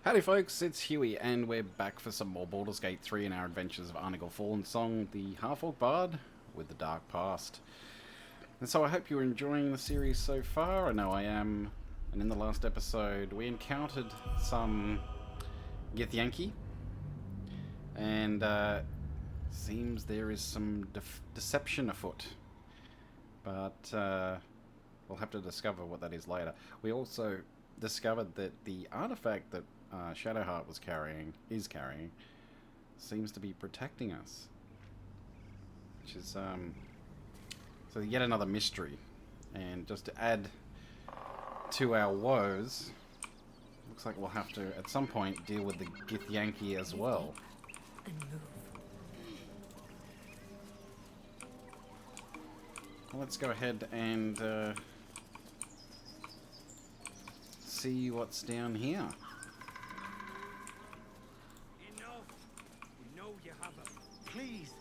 Howdy folks, it's Huey, and we're back for some more Baldur's Gate 3 in our adventures of Arnigul, Fallensong, the half-orc bard with the dark past. And so I hope you're enjoying the series so far. I know I am. And in the last episode, we encountered some Githyanki, and seems there is some deception afoot. But we'll have to discover what that is later. We also discovered that the artifact that Shadowheart is carrying, seems to be protecting us, which is so yet another mystery. And just to add to our woes, looks like we'll have to at some point deal with the Githyanki as well. Well, let's go ahead and see what's down here. Enough! We know you haven't. Please,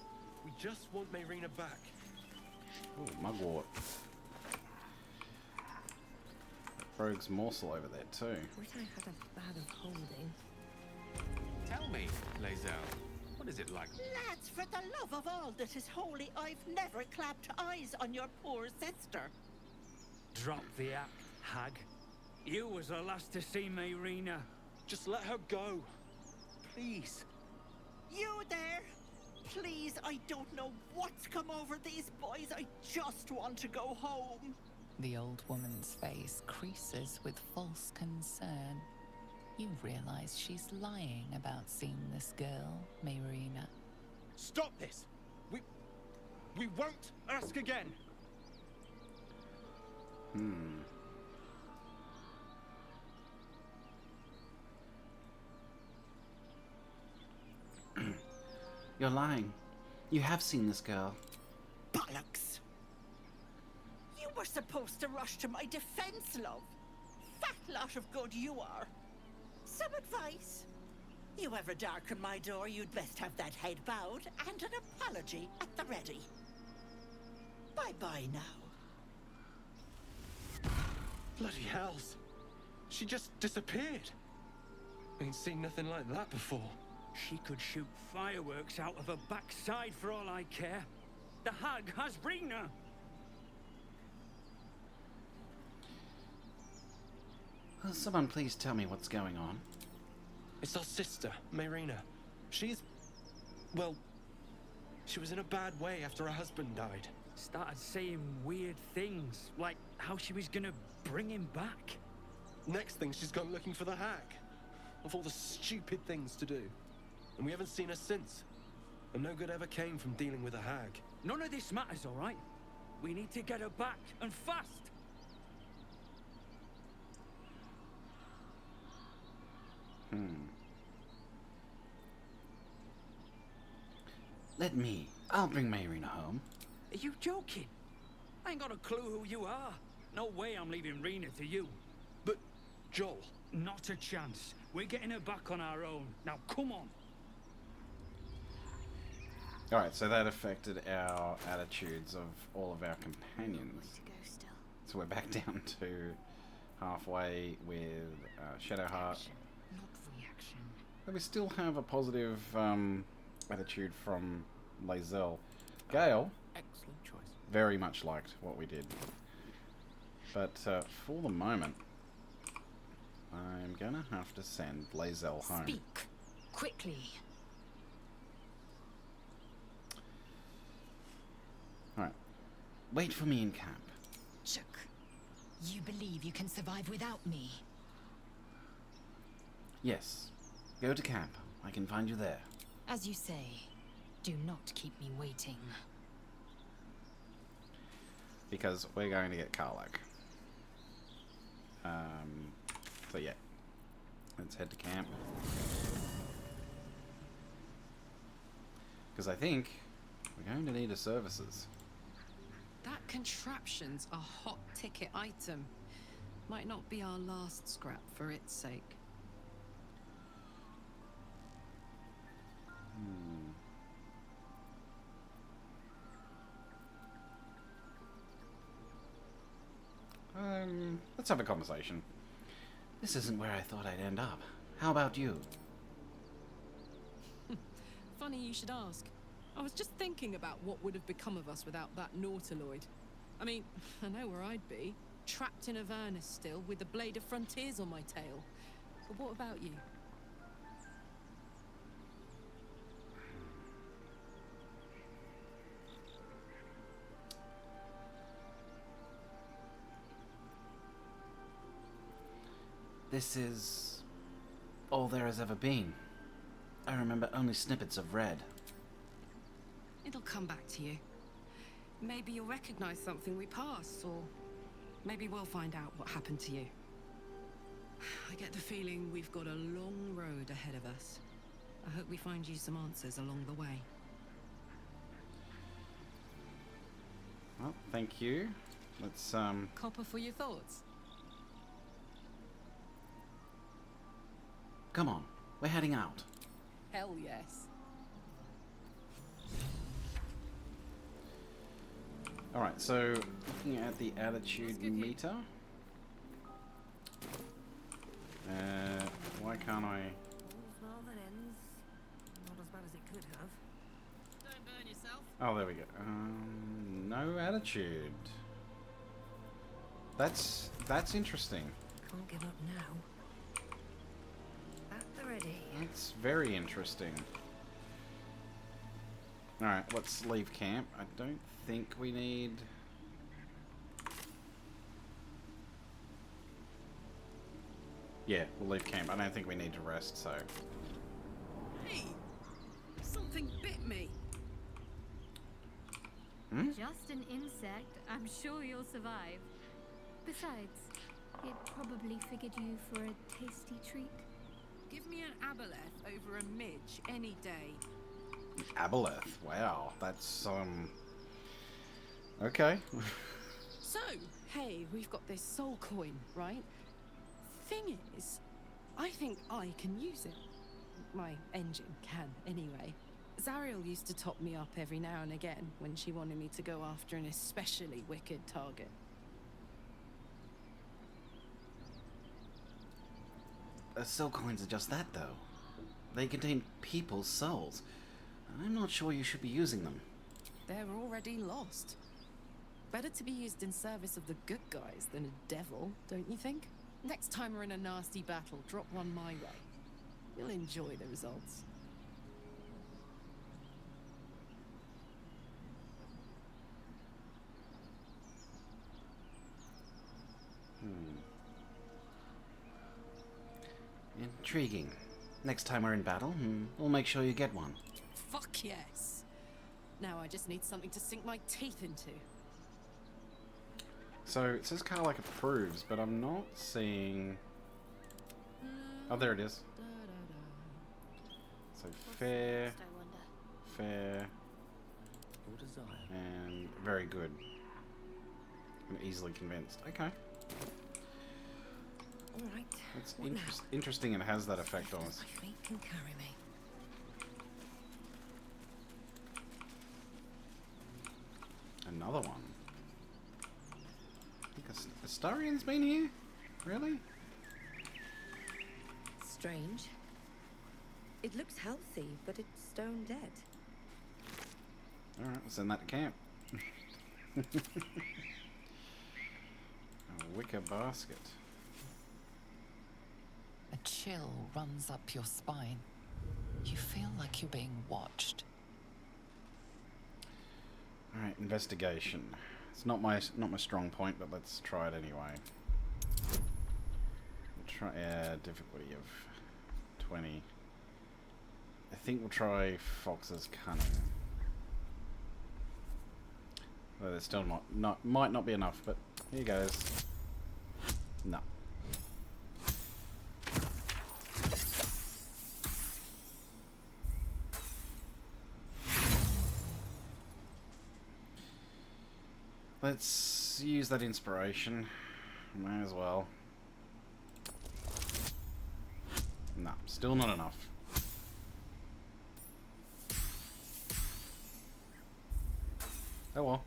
we just want Mayrina back. Oh, mugwort. Rogue's morsel over there too. Wish I had a bag of holding. Tell me, Lae'zel, what is it like? Lads, for the love of all that is holy, I've never clapped eyes on your poor sister. Drop the act, hag. You was the last to see Mayrina. Just let her go. Please. You there? Please, I don't know what's come over these boys. I just want to go home. The old woman's face creases with false concern. You realize she's lying about seeing this girl, Mayrina. Stop this! We won't ask again! You're lying. You have seen this girl. Bollocks! You were supposed to rush to my defense, love. Fat lot of good you are. Some advice? You ever darken my door, you'd best have that head bowed and an apology at the ready. Bye-bye now. Bloody hells. She just disappeared. Ain't seen nothing like that before. She could shoot fireworks out of her backside for all I care. The hag has Rina. Will someone please tell me what's going on? It's our sister, Mayrina. She's... well... she was in a bad way after her husband died. Started saying weird things, like how she was gonna bring him back. Next thing, she's gone looking for the hag. Of all the stupid things to do. And we haven't seen her since. And no good ever came from dealing with a hag. None of this matters, all right? We need to get her back, and fast. Let me. I'll bring Mayrina home. Are you joking? I ain't got a clue who you are. No way I'm leaving Rina to you. But, Joel... Not a chance. We're getting her back on our own. Now, come on. Alright, so that affected our attitudes of all of our companions. So we're back down to halfway with Shadowheart. Not reaction. But we still have a positive attitude from Lae'zel. Gale Excellent choice. very much liked what we did. But for the moment, I'm gonna have to send Lae'zel home. Speak quickly. Alright. Wait for me in camp. Chuck, you believe you can survive without me? Yes. Go to camp. I can find you there. As you say, do not keep me waiting. Because we're going to get Karlach. So yeah. Let's head to camp. Because I think we're going to need her services. That contraption's a hot ticket item. Might not be our last scrap for its sake. Let's have a conversation. This isn't where I thought I'd end up. How about you? Funny you should ask. I was just thinking about what would have become of us without that Nautiloid. I mean, I know where I'd be. Trapped in Avernus still, with the Blade of Frontiers on my tail. But what about you? This is all there has ever been. I remember only snippets of red. It'll come back to you. Maybe you'll recognize something we passed, or maybe we'll find out what happened to you. I get the feeling we've got a long road ahead of us. I hope we find you some answers along the way. Well, thank you. Let's Copper for your thoughts. come on. We're heading out. Hell yes. Alright, so looking at the attitude meter. Why can't I? Not as bad as it could have. Don't burn yourself. Oh, there we go. No attitude. That's interesting. Can't give up now. At the ready. That's very interesting. Alright, let's leave camp. I don't think we need... Yeah, we'll leave camp. I don't think we need to rest, so... Hey! Something bit me. Hmm? Just an insect. I'm sure you'll survive. Besides, it probably figured you for a tasty treat. Give me an aboleth over a midge any day. Aboleth. Wow, that's, okay. So, hey, we've got this soul coin, right? Thing is, I think I can use it. My engine can, anyway. Zariel used to top me up every now and again when she wanted me to go after an especially wicked target. Soul coins are just that, though. They contain people's souls. I'm not sure you should be using them. They're already lost. Better to be used in service of the good guys than a devil, don't you think? Next time we're in a nasty battle, drop one my way. You'll enjoy the results. Intriguing. Next time we're in battle, we'll make sure you get one. Fuck yes. Now I just need something to sink my teeth into. So, it says Karlak approves, but I'm not seeing... Oh, there it is. So, fair, fair, Your desire. and very good. I'm easily convinced. Okay. All right. It's What now? interesting it has that effect on us. My feet can carry me. Another one. I think Astarian's been here? Really? Strange. It looks healthy, but it's stone dead. Alright, we'll send that to camp. A wicker basket. A chill runs up your spine. You feel like you're being watched. Alright, investigation. It's not my strong point, but let's try it anyway. We'll try difficulty of 20. I think we'll try Fox's cunning. Well, there's still might not be enough, but here goes. No. Let's use that inspiration. May as well. No, still not enough. Oh well.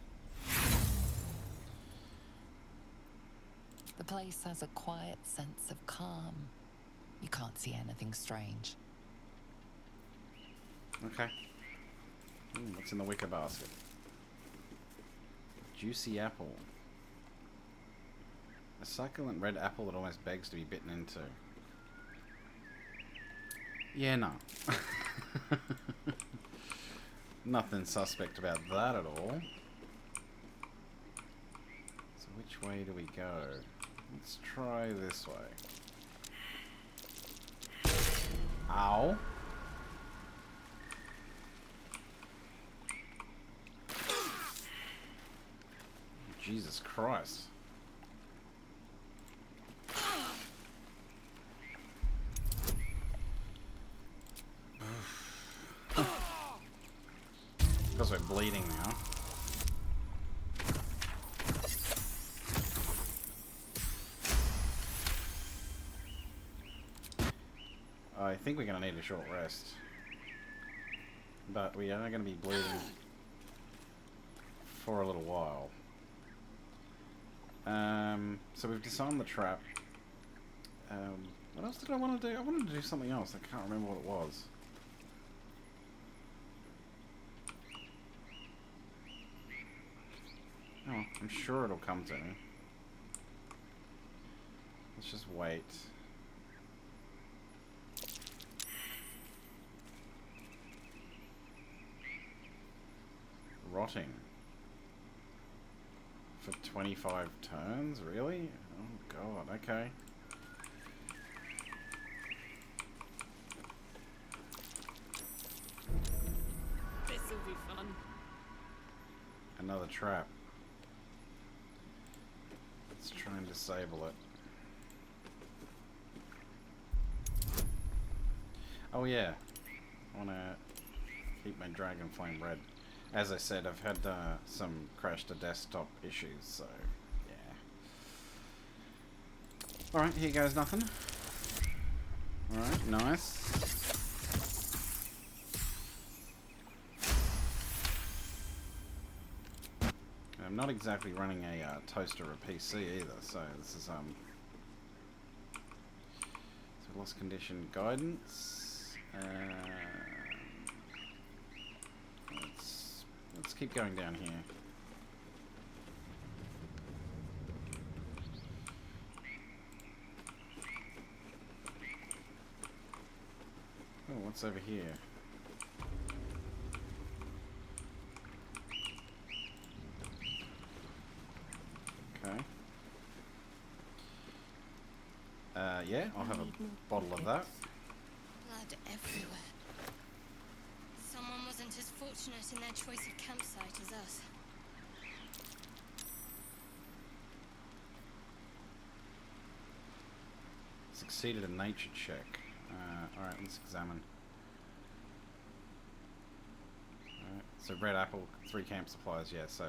The place has a quiet sense of calm. You can't see anything strange. Okay. What's in the wicker basket? Juicy apple. A succulent red apple that almost begs to be bitten into. Yeah, no. Nothing suspect about that at all. So which way do we go? Let's try this way. Ow. Jesus Christ. Because we're bleeding now. I think we're going to need a short rest. But we are going to be bleeding for a little while. So we've disarmed the trap. What else did I want to do? I wanted to do something else. I can't remember what it was. Oh, I'm sure it'll come to me. Let's just wait. Rotting. For 25 turns? Really? Oh god, okay. This'll be fun. Another trap. Let's try and disable it. Oh yeah. I want to keep my dragon flame red. As I said, I've had some crash to desktop issues, so yeah. Alright, here goes nothing. Alright, nice. I'm not exactly running a toaster or a PC either, so this is so lost condition guidance. Let's keep going down here. Oh, what's over here? Okay. Yeah, I'll have a bottle of that. Blood everywhere. Someone wasn't as fortunate in their choice of campsite as us. Succeeded a nature check. Alright, let's examine. Alright, so red apple, 3 camp supplies, yeah, so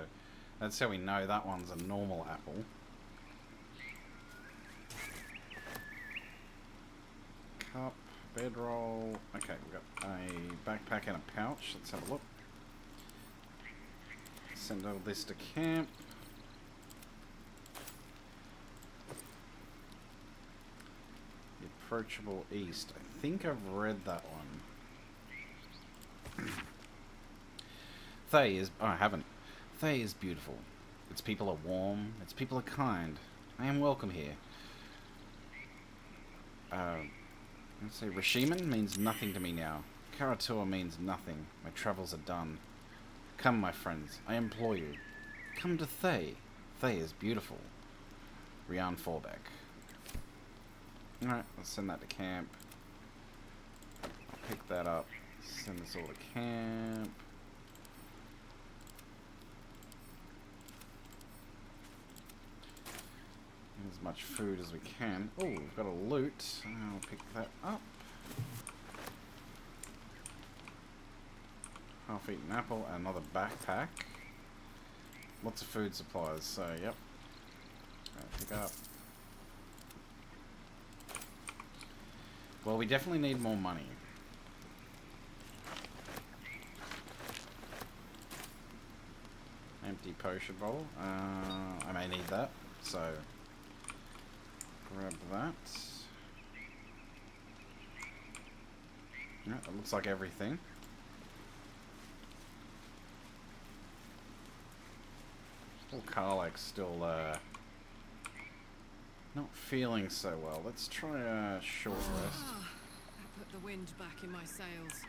that's how we know that one's a normal apple. Cup, bedroll. Okay, we've got a backpack and a pouch. Let's have a look. Send all this to camp. The approachable east. I think I've read that one. Thay is... Oh, I haven't. Thay is beautiful. Its people are warm. Its people are kind. I am welcome here. Let's say Rishiman means nothing to me now. Karatua means nothing. My travels are done. Come, my friends, I implore you. Come to Thay. Thay is beautiful. Rian Forbeck. Alright, let's send that to camp. I'll pick that up. Send this all to camp. As much food as we can. Oh, we've got a loot. I'll pick that up. Half-eaten apple, another backpack. Lots of food supplies, so yep. Pick up. Well, we definitely need more money. Empty potion bottle. I may need that, so grab that. Yeah, it looks like everything. Little Karlak's still not feeling so well. Let's try a short rest. That put the wind back in my sails.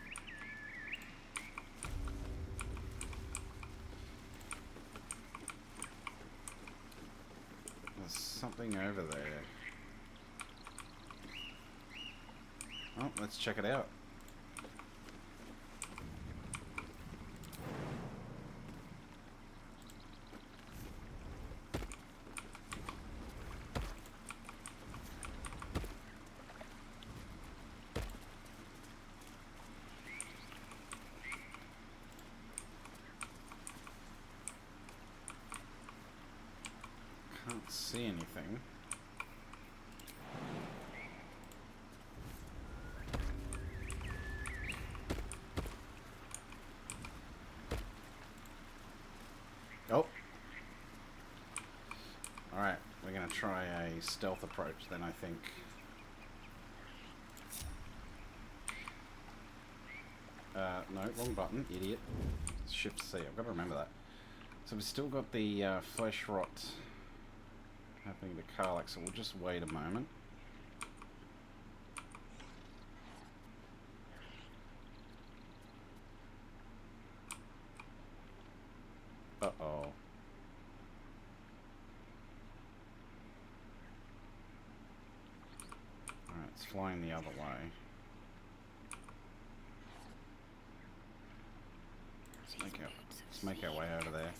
There's something over there. Oh, let's check it out. Can't see anything. Oh. Alright, we're going to try a stealth approach then, I think. No, wrong button, idiot. Shift C, I've got to remember that. So we've still got the flesh rot happening to Karlak, so we'll just wait a moment. Uh-oh. Alright, it's flying the other way. Let's make our way over there.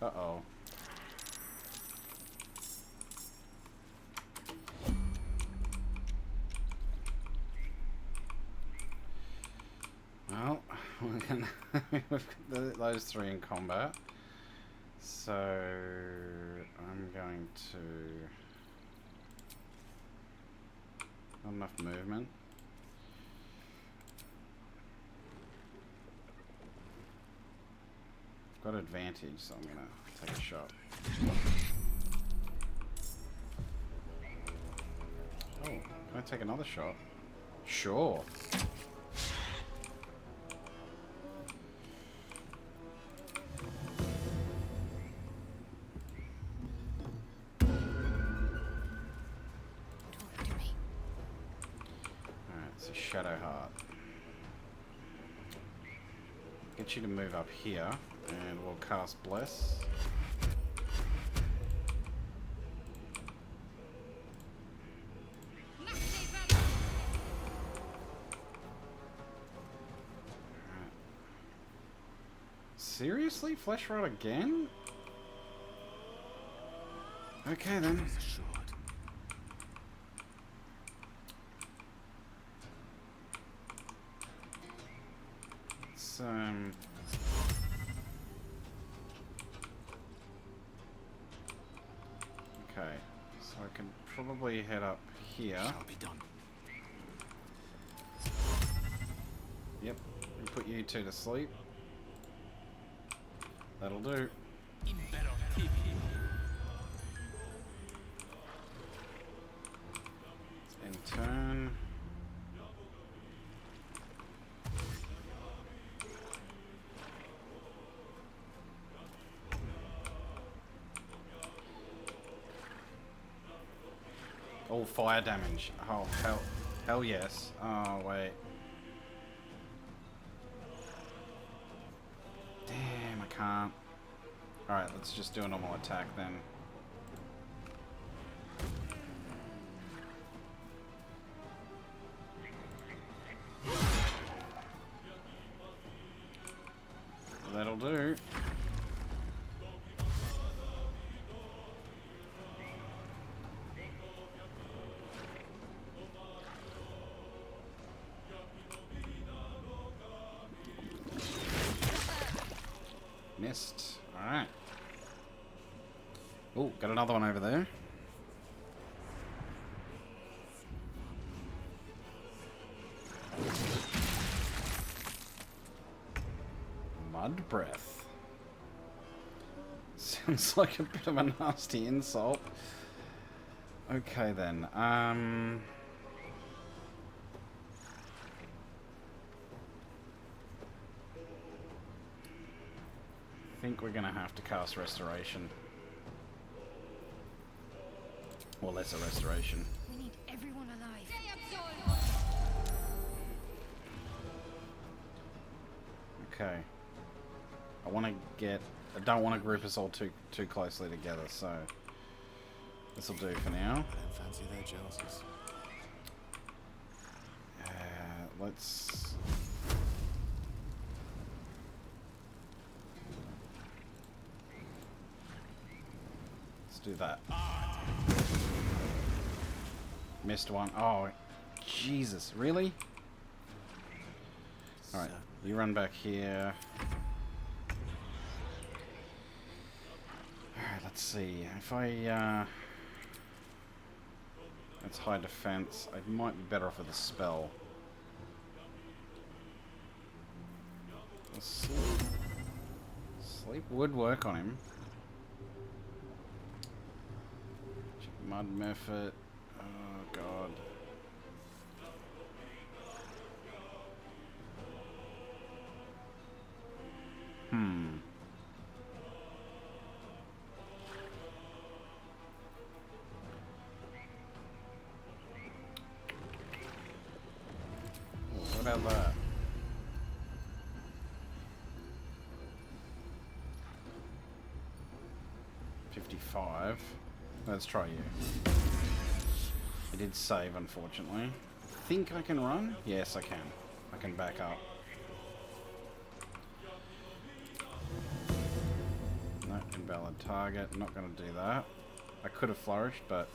Uh-oh. Well, we're gonna we've got those three in combat. So I'm going to not enough movement. Got advantage, so I'm gonna take a shot. Oh, can I take another shot? Sure. Alright, so Shadow Heart. Get you to move up here. And we'll cast Bless. Right. Seriously? Flesh rot again? Okay then. It's okay, so I can probably head up here. Shall be done. Yep, and put you two to sleep. That'll do. In turn. All fire damage. Oh, hell yes. Oh, wait. Damn, I can't. Alright, let's just do a normal attack then. That'll do. Missed. Alright. Oh, got another one over there. Mud breath. Sounds like a bit of a nasty insult. Okay then. I think we're gonna have to cast Restoration. Or Lesser Restoration. We need everyone alive. Okay. I want to get. I don't want to group us all too closely together, so this will do for now. I don't fancy their jealousies. Let's. Let's do that. Missed one. Oh, Jesus! Really? All right, you run back here. All right, let's see. If I let's high defense. I might be better off with a spell. Sleep would work on him. Check mud method. Oh god. What about that? Let's try you. I did save, unfortunately. Think I can run? Yes, I can. I can back up. No, invalid target. I'm not going to do that. I could have flourished, but...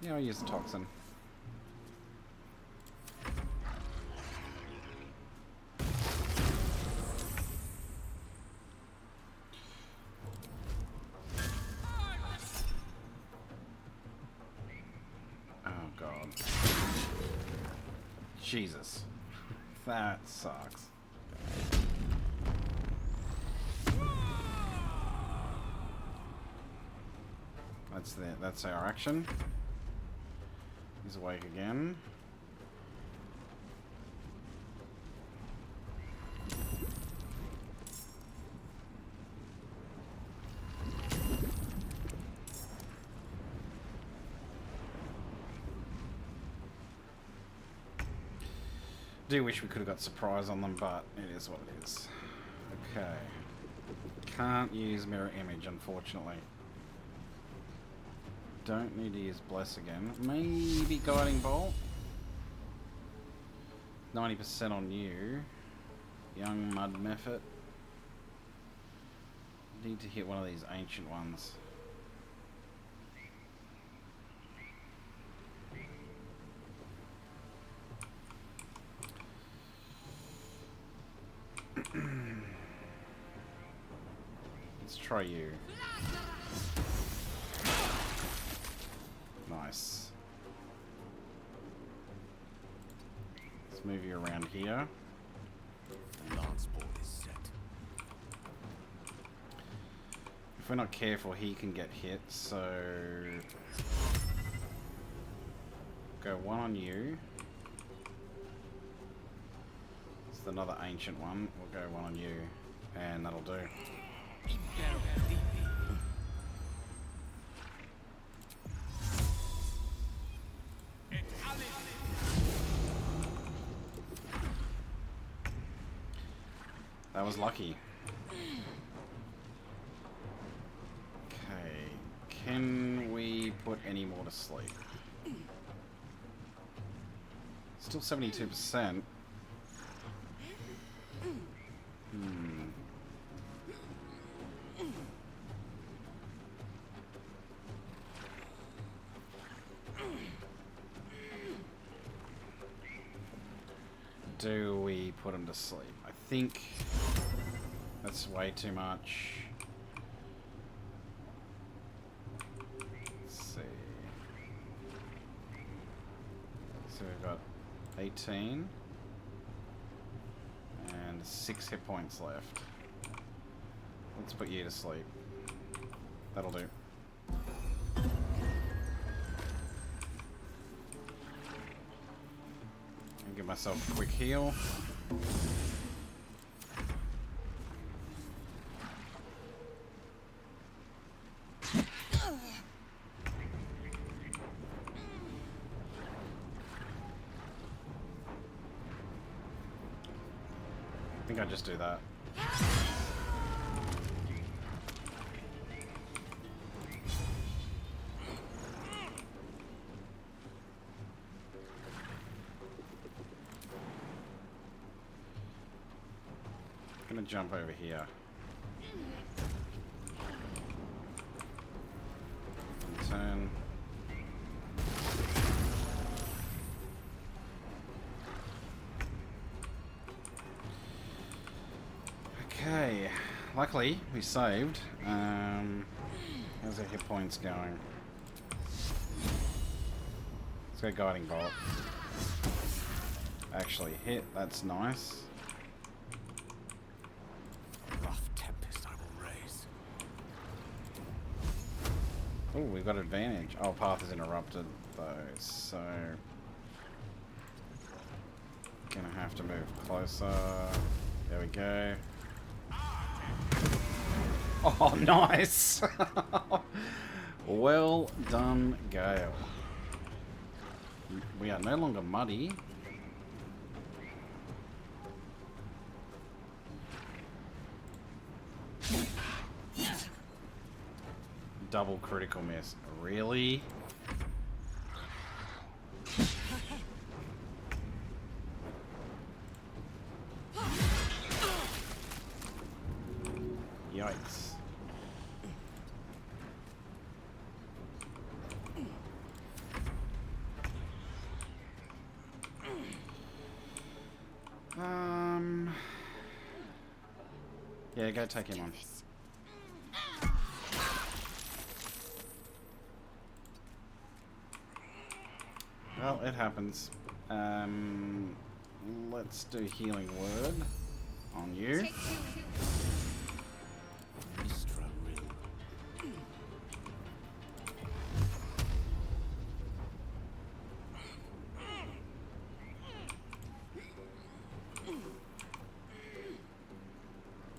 yeah, I'll use the toxin. Oh god. Jesus. That sucks. That's our action. He's awake again. Do wish we could have got surprise on them, but it is what it is. Okay. Can't use mirror image, unfortunately. Don't need to use bless again. Maybe guiding bolt. 90% on you. Young mud method. Need to hit one of these ancient ones. Let's try you. Nice. Let's move you around here. The lance board is set. If we're not careful, he can get hit, so... go one on you. It's another ancient one. We'll go one on you. And that'll do. That was lucky. Okay. Can we put any more to sleep? Still 72%. Do we put him to sleep? I think that's way too much. Let's see. So we've got 18 and 6 hit points left. Let's put you to sleep. That'll do. And give myself a quick heal. I think I just do that. I'm gonna jump over here. And turn. Okay, luckily we saved. How's our hit points going? Let's go guiding bolt. Actually hit, that's nice. Rough tempest I will raise. Oh, we've got advantage. Oh, path is interrupted though, so gonna have to move closer. There we go. Oh, nice! Well done, Gale. We are no longer muddy. Double critical miss. Really? Yikes. Yeah, go take him on. Well, it happens. Let's do healing word on you.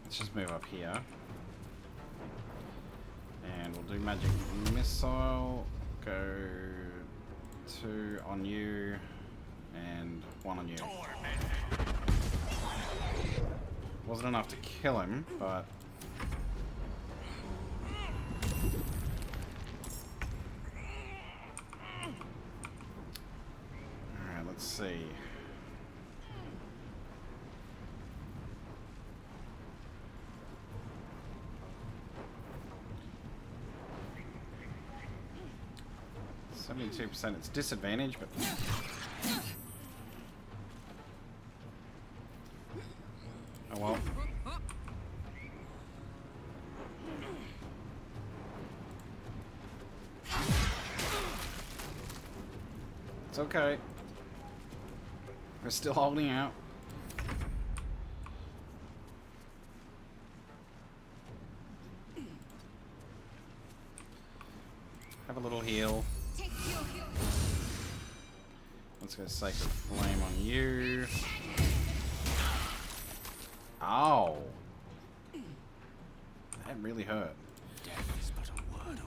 Let's just move up here. And we'll do magic missile. Go 2 on you and 1 on you. Wasn't enough to kill him, but alright, let's see. %. It's disadvantage, but oh well. It's okay. We're still holding out. Have a little heal. Let's go Sacred Flame on you. Ow! That really hurt. Death is but a word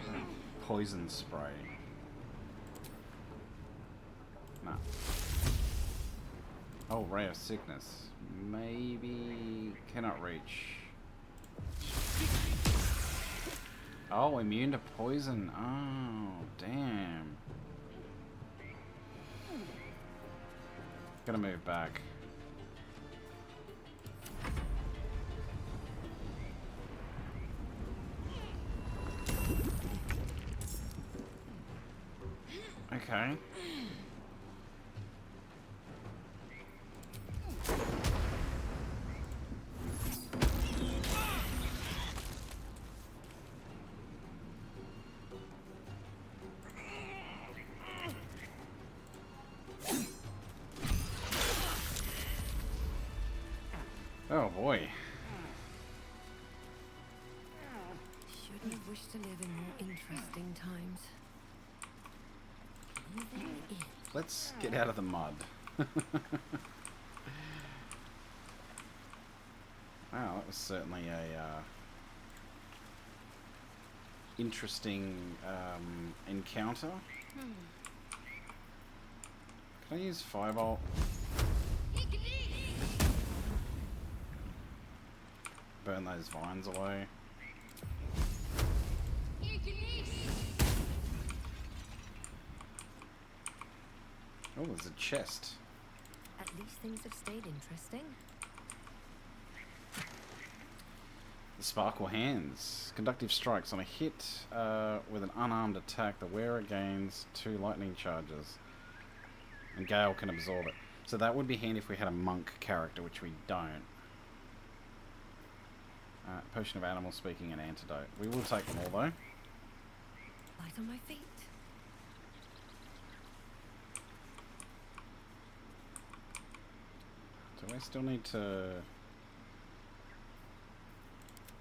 away. Poison spray. Nah. Oh, Ray of Sickness. Maybe cannot reach. Oh, immune to poison. Oh, damn. Gonna move back. Okay. we? Shouldn't have wished to live in more interesting times. Let's get out of the mud. Wow, that was certainly a interesting encounter. Can I use Firebolt? Burn those vines away. Oh, there's a chest. At least things have stayed interesting. The Sparkle Hands. Conductive strikes. On a hit with an unarmed attack, the wearer gains 2 lightning charges. And Gale can absorb it. So that would be handy if we had a monk character, which we don't. Potion of Animal Speaking and Antidote. We will take them all, though. Light on my feet. Do I still need to...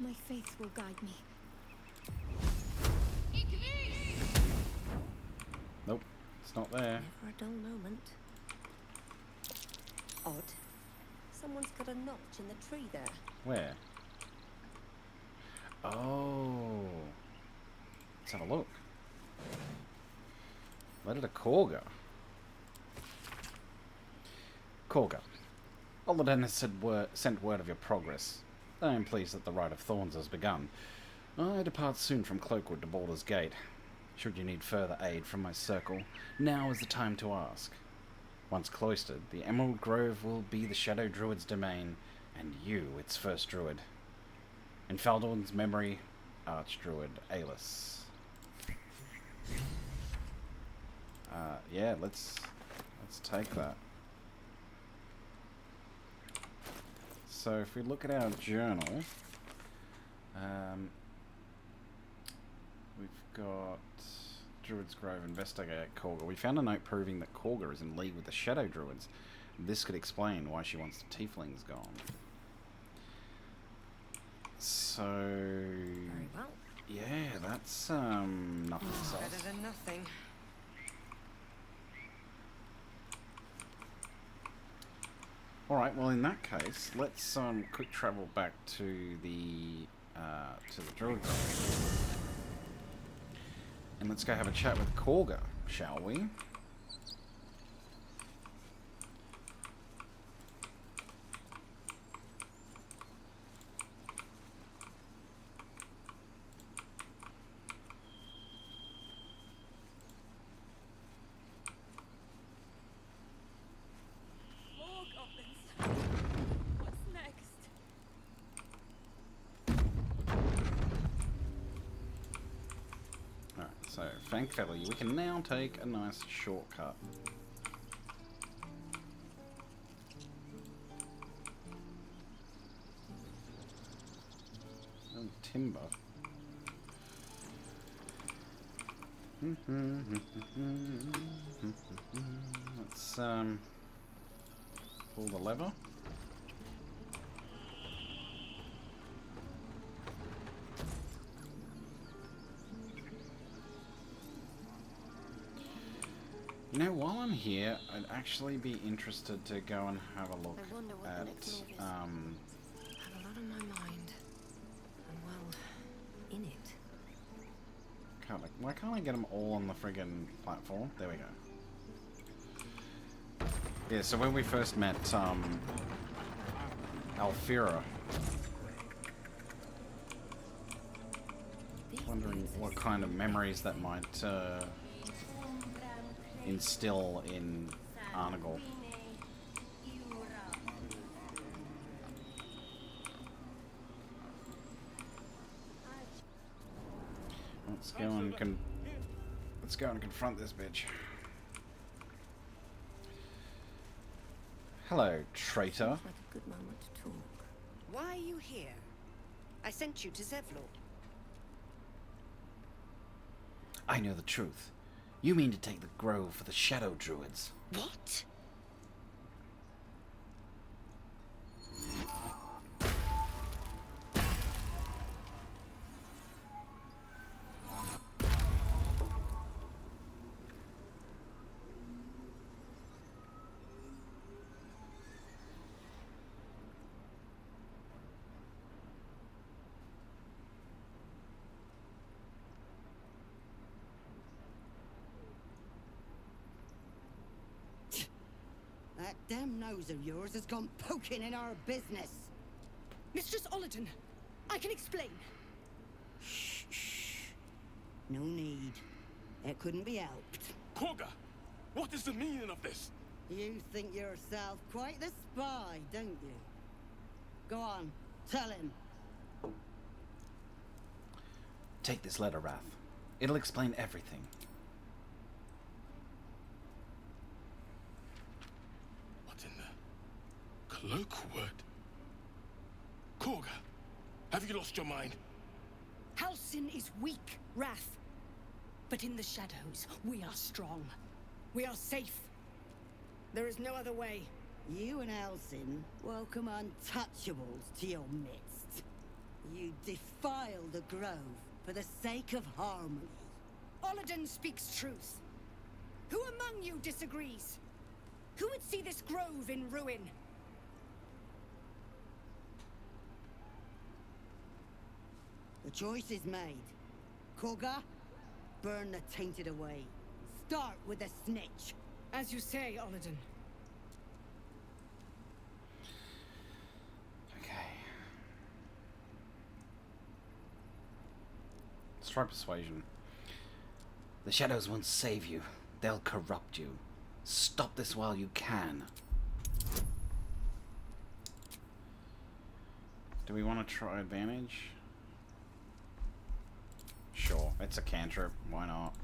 My faith will guide me. Nope, it's not there. Never a dull moment. Odd. Someone's got a notch in the tree there. Where? Oh. Let's have a look. Letter to Korga. Korga. Alden has sent word of your progress. I am pleased that the Rite of Thorns has begun. I depart soon from Cloakwood to Baldur's Gate. Should you need further aid from my circle, now is the time to ask. Once cloistered, the Emerald Grove will be the Shadow Druid's domain, and you its first druid. In Faldorn's memory, Archdruid Aelus. Yeah, let's take that. So if we look at our journal, we've got Druid's Grove, investigate Korga. We found a note proving that Korga is in league with the Shadow Druids. This could explain why she wants the Tieflings gone. So... Very well. Yeah, that's nothing sus. Better than nothing. Alright, well in that case, let's quick travel back to the Druid Grove. And let's go have a chat with Korga, shall we? More goblins. What's next? Alright, so thankfully we can now take a nice shortcut. Oh, timber. Let's pull the lever. You know, while I'm here, I'd actually be interested to go and have a look I wonder what the at next move is. I have a lot on my mind. And well, in it. why can't I get them all on the friggin' platform? There we go. Yeah, so when we first met Alfira, wondering what kind of memories that might instill in Arnigul. Let's go and confront this bitch. Hello, traitor. Seems like a good moment to talk. Why are you here? I sent you to Zevlor. I know the truth. You mean to take the grove for the Shadow Druids. What? damn nose of yours has gone poking in our business. Mistress Olladin, I can explain. Shh, shh. No need. It couldn't be helped. Korga, what is the meaning of this? You think yourself quite the spy, don't you? Go on, tell him. Take this letter, Wrath. It'll explain everything. What's in the cloakwood? Korga, have you lost your mind? Halsin is weak, Wrath. But in the shadows, we are strong. We are safe. There is no other way. You and Halsin welcome untouchables to your midst. You defile the grove for the sake of harmony. Olladin speaks truth. Who among you disagrees? Who would see this grove in ruin? The choice is made. Korga, burn the tainted away. Start with the snitch. As you say, Olladin. Okay. Let's try persuasion. The shadows won't save you. They'll corrupt you. Stop this while you can. Do we want to try advantage? Sure, it's a cantrip. Why not?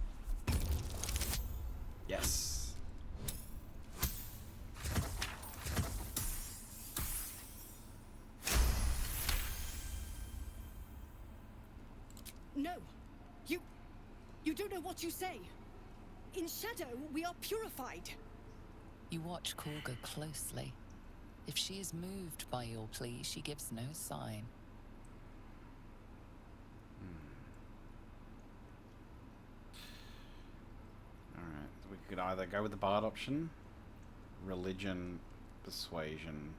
Yes. No. You don't know what you say. In shadow, we are purified. You watch Korga closely. If she is moved by your plea, she gives no sign. Alright, we could either go with the bard option, religion, persuasion.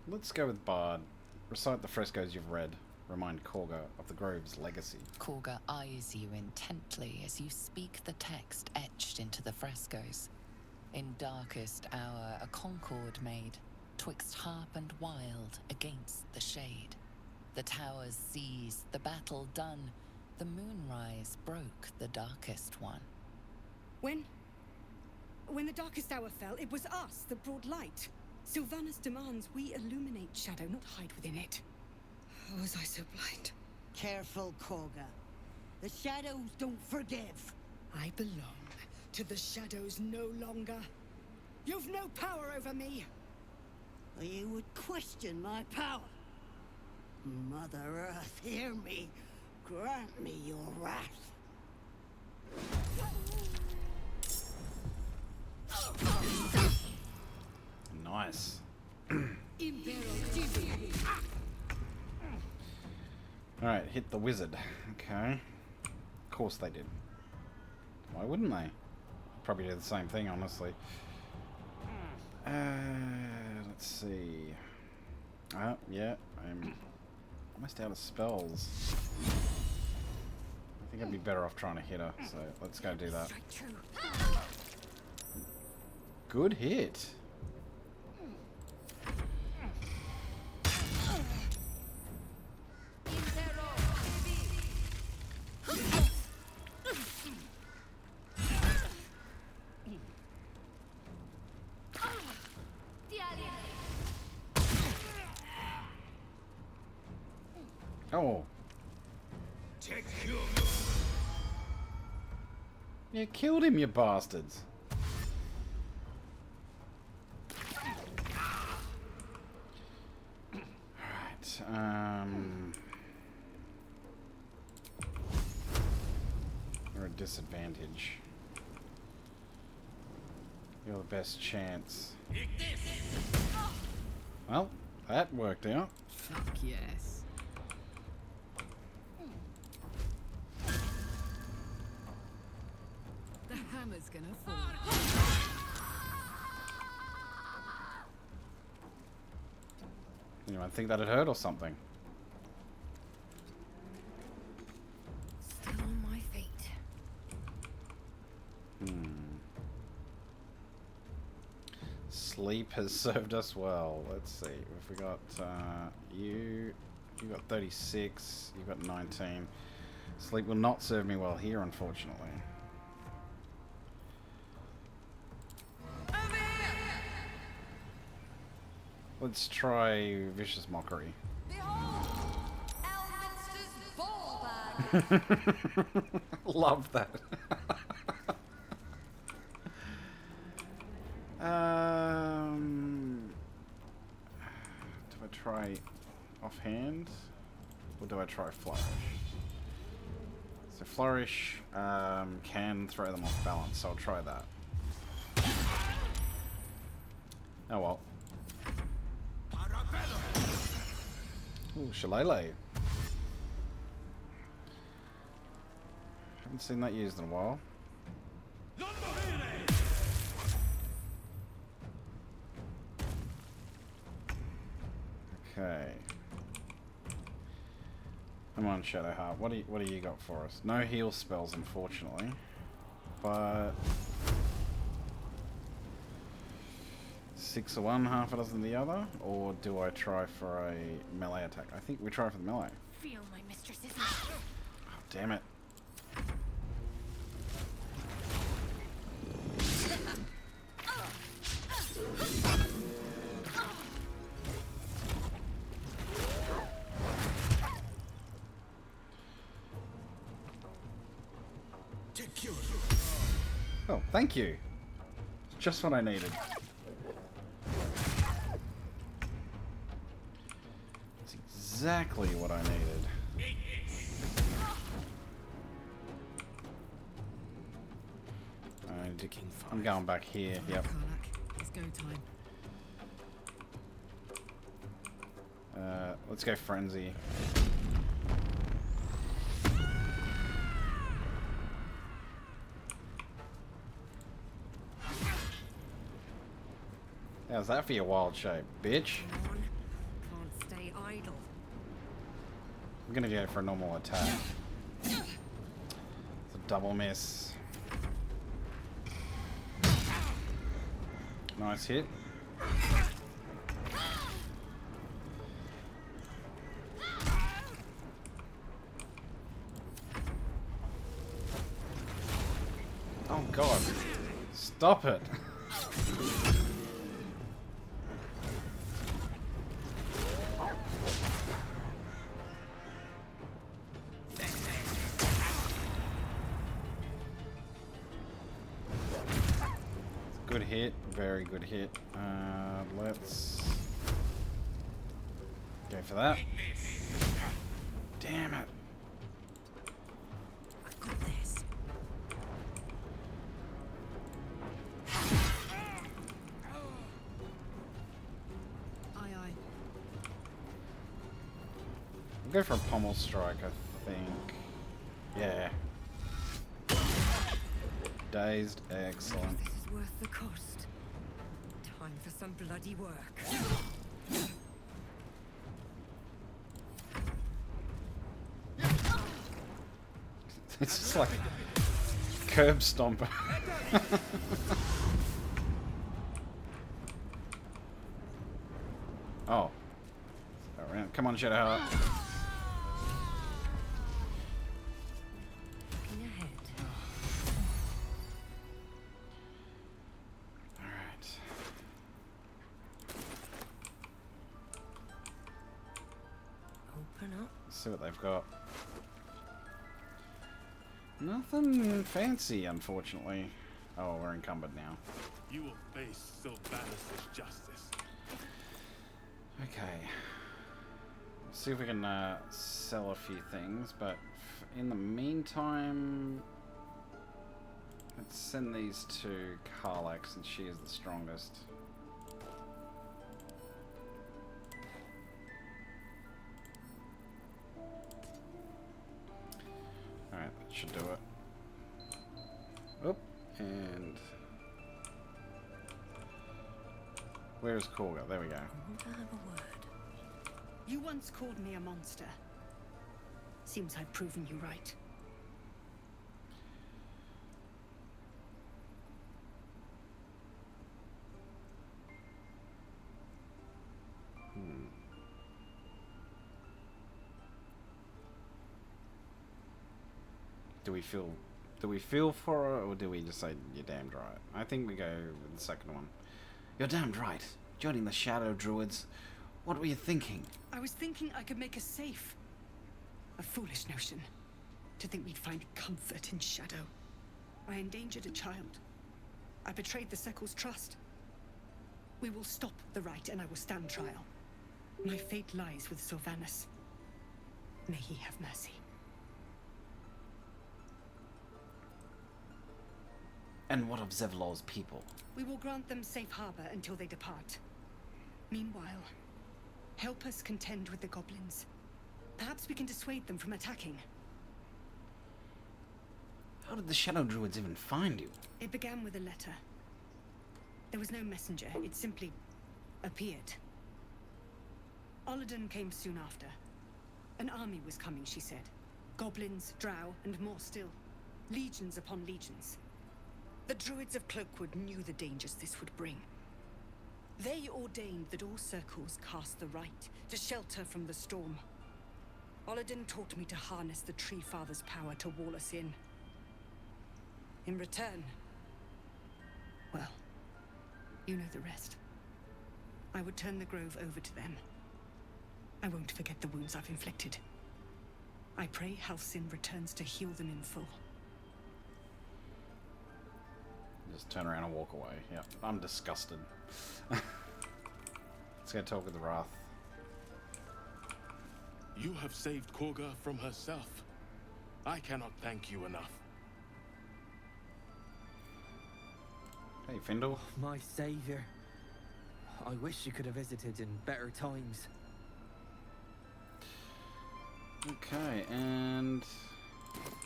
Let's go with bard. Recite the frescoes you've read. Remind Korga of the grove's legacy. Korga eyes you intently as you speak the text etched into the frescoes. In darkest hour, a concord made, twixt harp and wild, against the shade. The towers seized, the battle done, the moonrise broke the darkest one. When the darkest hour fell, it was us that brought light. Sylvanas demands we illuminate shadow, not hide within it. How was I so blind? Careful, Korga. The shadows don't forgive. I belong to the shadows no longer. You've no power over me. You would question my power. Mother Earth, hear me. Grant me your wrath. Nice. Alright, hit the wizard. Okay. Of course they did. Why wouldn't they? Probably do the same thing, honestly. Let's see. Oh, yeah, I'm almost out of spells. I think I'd be better off trying to hit her, so let's go do that. Good hit. Oh. You killed him, you bastards. Alright, you're at disadvantage. You're the best chance. Well, that worked out. Fuck yes. The hammer's gonna fall. Anyone think that'd hurt or something? Still on my feet. Hmm. sleep has served us well. Let's see. If we got you got 36, you got 19. Sleep will not serve me well here, unfortunately. Let's try Vicious Mockery. Love that. Do I try offhand? Or do I try Flourish? So Flourish can throw them off balance, so I'll try that. Oh well. Ooh, Shillelagh. Haven't seen that used in a while. Okay. Come on, Shadowheart. What do you got for us? No heal spells, unfortunately. But 6 of one, half a dozen the other, or do I try for a melee attack? I think we try for the melee. Feel my mistress's. Oh, damn it. Oh, thank you. Just what I needed. That's exactly what I needed. I'm going back here. Yep. It's go time. Let's go Frenzy. How's that for your wild shape, bitch? Can't stay idle. I'm gonna go for a normal attack. It's a double miss. Nice hit. Oh god. Stop it. Good hit, very good hit. Let's go for that. Damn it. I got this. Aye, aye. I'll go for a pommel strike, I think. Yeah. Dazed, excellent. This is worth the cost. Time for some bloody work. It's just like curb stomper. Oh. Around. Come on, Shadowheart. Looking ahead. Alright. Open up. Let's see what they've got. Nothing fancy, unfortunately. Oh, we're encumbered now. You will face Sylvanus' justice. Okay. Let's see if we can sell a few things, but in the meantime, let's send these to Karlak since she is the strongest. Alright, that should do it. Oop, and where's Korga? There we go. I want to have a word. You once called me a monster. Seems I've proven you right. Do we feel for her, or do we just say, you're damned right? I think we go with the second one. You're damned right. Joining the Shadow Druids. What were you thinking? I was thinking I could make us safe. A foolish notion. To think we'd find comfort in shadow. I endangered a child. I betrayed the Sekul's trust. We will stop the right, and I will stand trial. My fate lies with Sylvanus. May he have mercy. And what of Zevlor's people? We will grant them safe harbor until they depart. Meanwhile, help us contend with the goblins. Perhaps we can dissuade them from attacking. How did the Shadow Druids even find you? It began with a letter. There was no messenger, it simply appeared. Olladin came soon after. An army was coming, she said. Goblins, drow, and more still. Legions upon legions. The Druids of Cloakwood knew the dangers this would bring. They ordained that all circles cast the right to shelter from the storm. Olladin taught me to harness the Tree Father's power to wall us in. In return, well, you know the rest. I would turn the grove over to them. I won't forget the wounds I've inflicted. I pray Halsin returns to heal them in full. Just turn around and walk away. Yep, I'm disgusted. Let's go talk with the Wrath. You have saved Korga from herself. I cannot thank you enough. Hey, Findle. My savior. I wish you could have visited in better times. Okay, and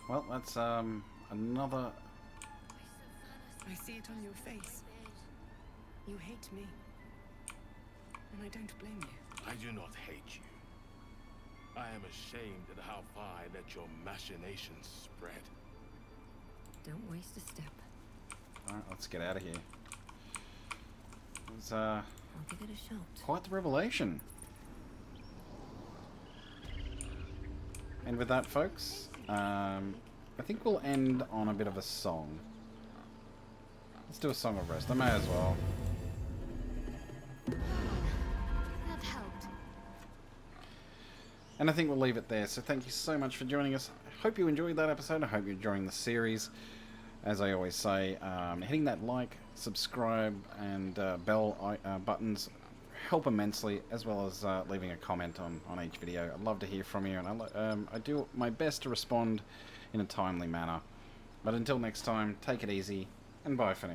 well, that's another. I see it on your face. You hate me. And I don't blame you. I do not hate you. I am ashamed at how far I let your machinations spread. Don't waste a step. Alright, let's get out of here. It was I'll give it a shot. quite the revelation. And with that, folks, I think we'll end on a bit of a song. Let's do a song of rest. I may as well. That helped. And I think we'll leave it there. So thank you so much for joining us. I hope you enjoyed that episode. I hope you're enjoying the series. As I always say, hitting that like, subscribe, and bell buttons help immensely, as well as leaving a comment on each video. I'd love to hear from you, and I do my best to respond in a timely manner. But until next time, take it easy, and bye for now.